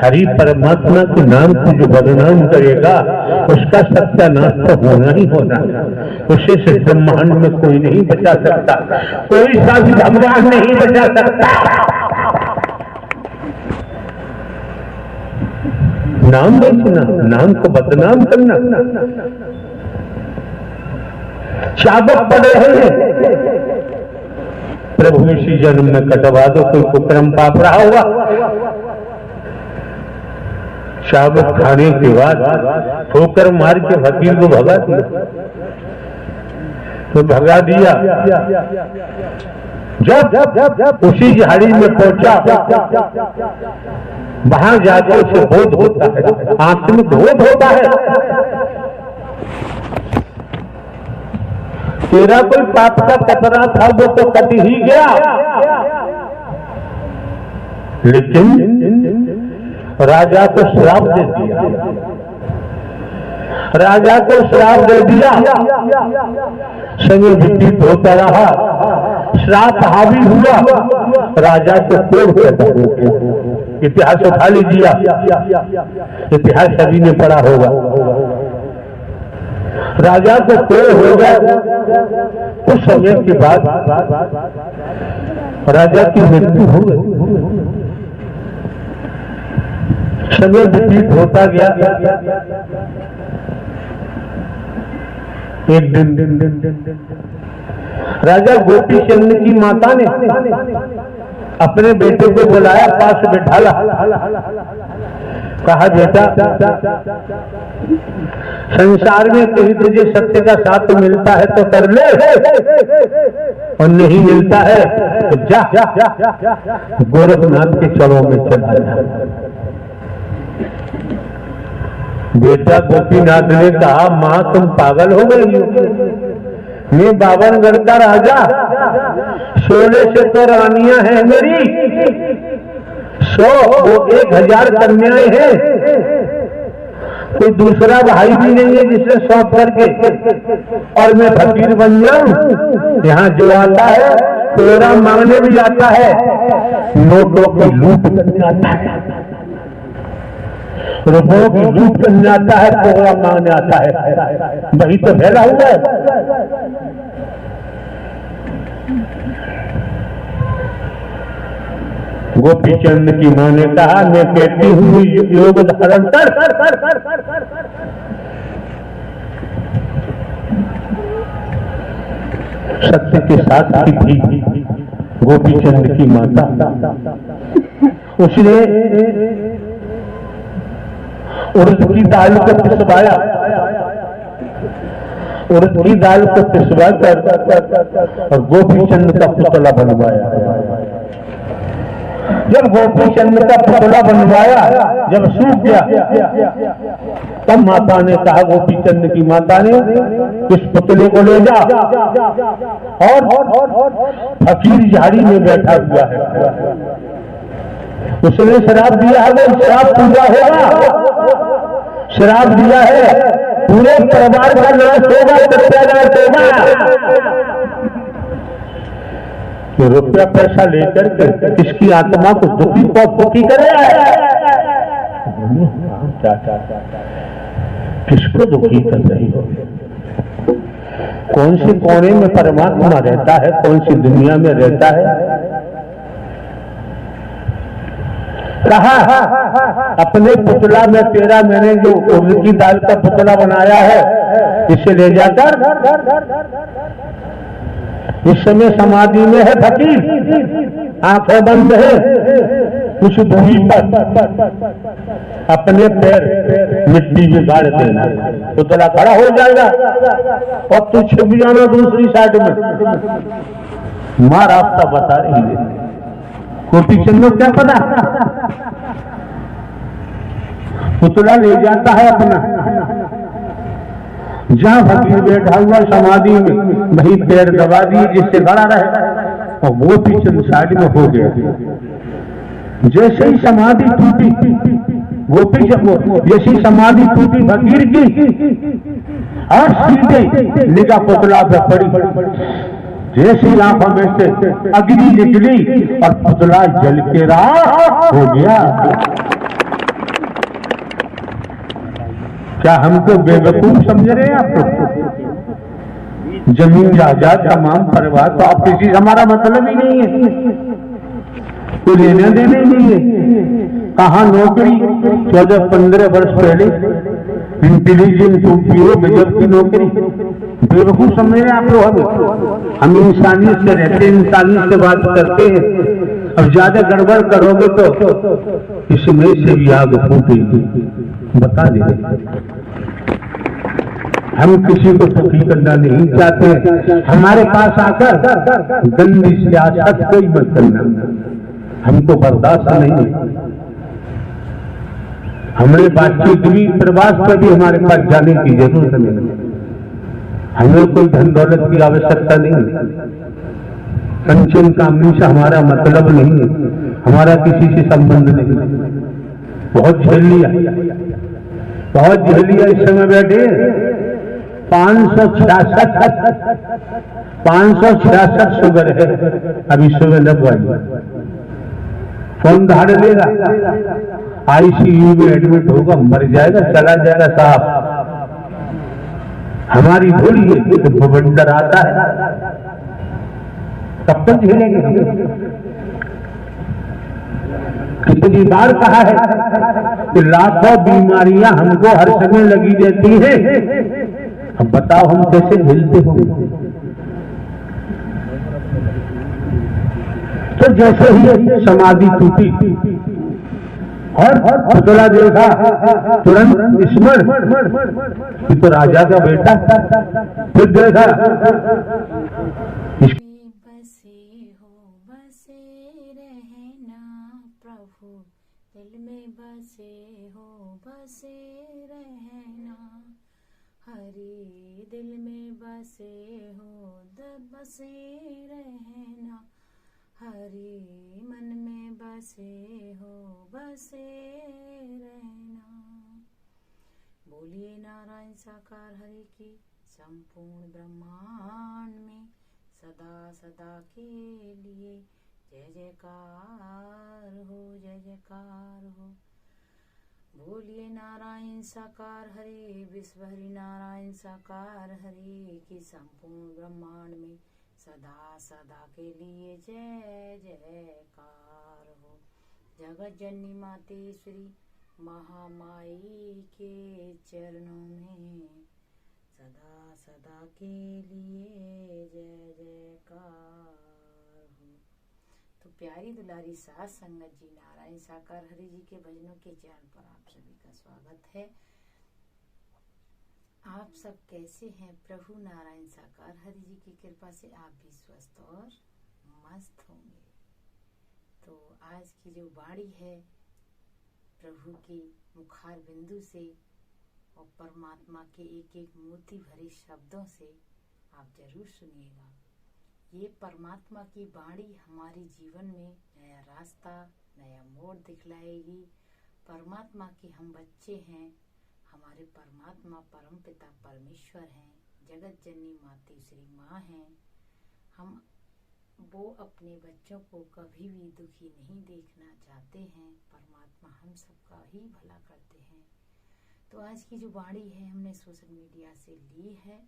हरि परमात्मा के नाम को जो बदनाम करेगा उसका सत्यानाश तो होना ही होना। उसे से ब्रह्मांड में कोई नहीं बचा सकता, कोई सा भी भगवान नहीं बचा सकता। नाम बेचना, नाम को बदनाम करना। शाबक पड़े हैं प्रभु इसी जन्म में कटवा दो, कोई कुकर्म पाप रहा होगा। शाबक खाने के बाद ठोकर मार के फकीर को भगा दिया, तो भगा दिया। जब उसी झाड़ी में पहुंचा, वहां जाकर उसे बोध होता है, आत्मिक बोध होता है तेरा कोई पाप का कतरा था वो तो कट ही गया, लेकिन राजा को श्राप दे दिया। राजा को श्राप दे दिया, समय व्यतीत होता रहा, श्राप हावी हुआ, राजा को क्रोध पैदा हो गया। इतिहास उठा लीजिए, इतिहास सभी ने पढ़ा होगा। राजा को क्रोध हो गया। कुछ समय के बाद राजा की मृत्यु हो गई। समय व्यतीत होता गया। एक दिन राजा गोपी चंद की माता ने अपने बेटे को बुलाया, पास बैठाला, कहा बेटा संसार में कहीं तुझे सत्य का साथ मिलता है तो कर ले, और नहीं मिलता है तो जा गोरखनाथ के चरणों में चला जा। बेटा गोपीनाथ ने कहा मां तुम पागल हो गई हो, मैं 52 का राजा, 16 से तो रानियां हैं मेरी, 100 वो 1000 कन्याएं हैं, कोई दूसरा भाई भी नहीं है जिसे सौंप करके और मैं फकीर बन जाऊं। यहाँ जो आता है तेरा मांगने भी आता है, नोटों की लूट करने आता है, रुपयों की लूट करने आता है, प्रोग्राम मांगने आता है। वही तो फैला हुआ है। गोपी चंद की मां ने कहा मैं कहती हूँ योग धारण कर। सत्य के साथ थी गोपी चंद की माता। उसने उड़द की दाल को पिसवाया, उड़द की दाल को पिसवा कर और गोपी चंद का पुतला बनवाया। जब गोपी चंद का पुतला बनवाया, जब सूख गया, तब माता ने कहा, गोपी चंद की माता ने, इस पुतले को ले जा और फकीर झाड़ी में बैठा हुआ है, उसने शराब दिया है, वो शराब पूजा होगा, शराब दिया है, पूरे परिवार का नाश होगा, सत्यानाश होगा। रुपया पैसा लेकर के इसकी आत्मा को दुखी करे। किसको दुखी कर रही हो? कौन से कोने में परमात्मा रहता है, कौन सी दुनिया में रहता है? कहा अपने पुतला में तेरा मैंने जो उड़द की दाल का पुतला बनाया है, इसे ले जाकर, इस समय समाधि में है फकीर, आंखें बंद है, कुछ दूरी पर अपने पैर मिट्टी में गाड़ देना, पुतला खड़ा हो जाएगा और तू छिप जाना दूसरी साइड में। मां रास्ता बता रही है। गोपी चंद क्या पता, पुतला ले जाता है अपना, जहां फकीर बैठा हुआ समाधि में, वही पैर दबा दिए जिससे खड़ा रहे, और गोपी चंद साइड में हो गया। जैसे ही समाधि टूटी, गोपी चंद जैसी समाधि टूटी फकीर की, और सीधे निगाह पुतला पे पड़ी। जैसी आंखों में से अग्नि निकली और पुतला जल के राख हो गया। क्या हमको बेवकूफ समझ रहे हैं आप? जमीन जायदाद तमाम परिवार तो आप किसी से हमारा मतलब ही नहीं है, कोई लेने देने नहीं है। कहाँ नौकरी 14-15 वर्ष पहले इंटेलिजेंट पीओ गजब की नौकरी, बेवकूफ समझ रहे हैं आप लोग? हम इंसानियत से रहते हैं, इंसानियत से बात करते हैं। अब ज्यादा गड़बड़ करोगे तो इसमें से भी आग फूटेगी, बता दे। हम किसी को दुखी करना नहीं चाहते। हमारे पास आकर गंदी सियासत कोई मत करना, हमको बर्दाश्त नहीं। हमने बातचीत भी प्रवास पर भी हमारे पास जाने की जरूरत नहीं, हमें कोई धन दौलत की आवश्यकता नहीं, कंचन कामनी से हमारा मतलब नहीं है, हमारा किसी से संबंध नहीं। बहुत झेल लिया, बहुत झेल लिया। इस समय बैठे 566 शुगर है, अभी सुबह लगवाई, फोन धाड़ लेगा, आईसीयू में एडमिट होगा, मर जाएगा, चला जाएगा साहब। हमारी थोड़ी है, तो बवंडर आता है, तब तक झेलेंगे हम। कितनी बार कहा है कि लाखों बीमारियां हमको हर समय लगी रहती हैं, अब बताओ हम कैसे झेलते होंगे? तो जैसे ही समाधि टूटी और पुतला देखा, तुरंत स्मरण कि तो राजा का बेटा। फिर देखा दिल में बसे हो बसे रहना, हरि दिल में बसे हो बसे रहना, हरि मन में बसे हो बसे रहना। बोलिए नारायण साकार हरि की संपूर्ण ब्रह्मांड में सदा सदा के लिए जय जयकार हो, जय जयकार हो। बोलिए नारायण साकार हरि विश्व हरि नारायण साकार हरि की संपूर्ण ब्रह्मांड में सदा सदा के लिए जय जयकार हो। जगत जननी मातेश्वरी महामाई के चरणों में सदा सदा के लिए जय जयकार हो। तो प्यारी दुलारी सास संगत जी, नारायण साकार हरि जी के भजनों के चरण पर आप सभी का स्वागत है। आप सब कैसे हैं? प्रभु नारायण साकार हरि जी की कृपा से आप भी स्वस्थ और मस्त होंगे। तो आज की जो वाणी है प्रभु की मुखार बिंदु से और परमात्मा के एक एक मोती भरे शब्दों से आप जरूर सुनिएगा। ये परमात्मा की वाणी हमारे जीवन में नया रास्ता, नया मोड़ दिखलाएगी। परमात्मा के हम बच्चे हैं, हमारे परमात्मा परमपिता परमेश्वर हैं, जगत जननी मातेश्वरी माँ हैं। हम वो अपने बच्चों को कभी भी दुखी नहीं देखना चाहते हैं। परमात्मा हम सबका ही भला करते हैं। तो आज की जो वाणी है हमने सोशल मीडिया से ली है